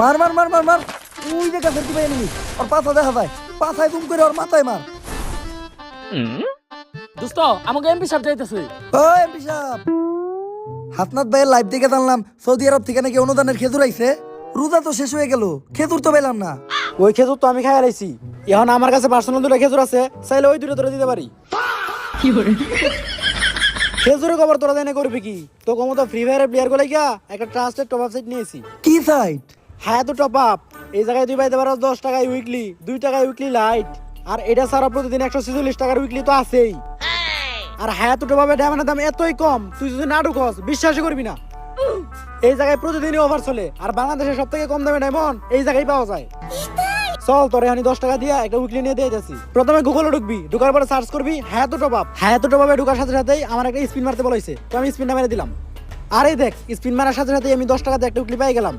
মার মার মার মার মার ওই যে কাছে দিবে এনিমি আর পাছা দেখা যায় পাছায় জুম করে আর মাথায় মার। দোস্ত আমাকে এমপি সাহেব যাইতেছে। ও এমপি সাহেব, হাসনাত ভাইয়ের লাইভ দেখে জানলাম সৌদি আরব থেকে নাকি অনুদানের খেজুর আইছে। রোজা তো শেষ হয়ে গেল, খেজুর তো পেলাম না। ওই খেজুর তো আমি খাই আলাইছি। এখন আমার কাছে পার্সোনাল দুটো খেজুর আছে, চাইলে ওই দুটো তোরা দিতে পারি। খেজুরের খবর তোরা জানে করবি কি? তো কমতো ফ্রি ফায়ারের প্লেয়ার গুলো গিয়া একটা ট্রাস্টেড টপ আপ সাইট নিয়েছি। কি সাইট? হ্যাঁ তো টপ আপ এই জায়গায় তুই পাইতে পারো 10 টাকায় উইকলি, 2 টাকায় উইকলি লাইট, আর এটা ছাড়া প্রতিদিন 146 টাকার উইকলি তো আছেই। আর হ্যাঁ তো টপ আপের ডায়মন্ডের দাম এতই কম, তুই যদি না ঢুকস বিশ্বাসই করবি না। এই জায়গায় প্রতিদিনই অফার চলে, আর বাংলাদেশের সব থেকে কম দামে ডায়মন্ড এই জায়গায় পাওয়া যায়। চল তোর এখানে 10 টাকা দিয়া একটা উইকলি নিয়ে দিয়ে যাচ্ছি। প্রথমে গুগলে ঢুকবি, ঢুকার পরে সার্চ করবি হ্যাঁ তো টপ আপ। হ্যাঁ তো টপ আপে ঢুকার সাথে সাথেই আমার একটা স্পিন মারতে বলেছে, তো আমি স্পিনটা মেরে দিলাম। আর এই দেখ স্পিন মারার সাথে সাথে আমি 10 টাকা দিয়ে একটা উইকলি পেয়ে গেলাম।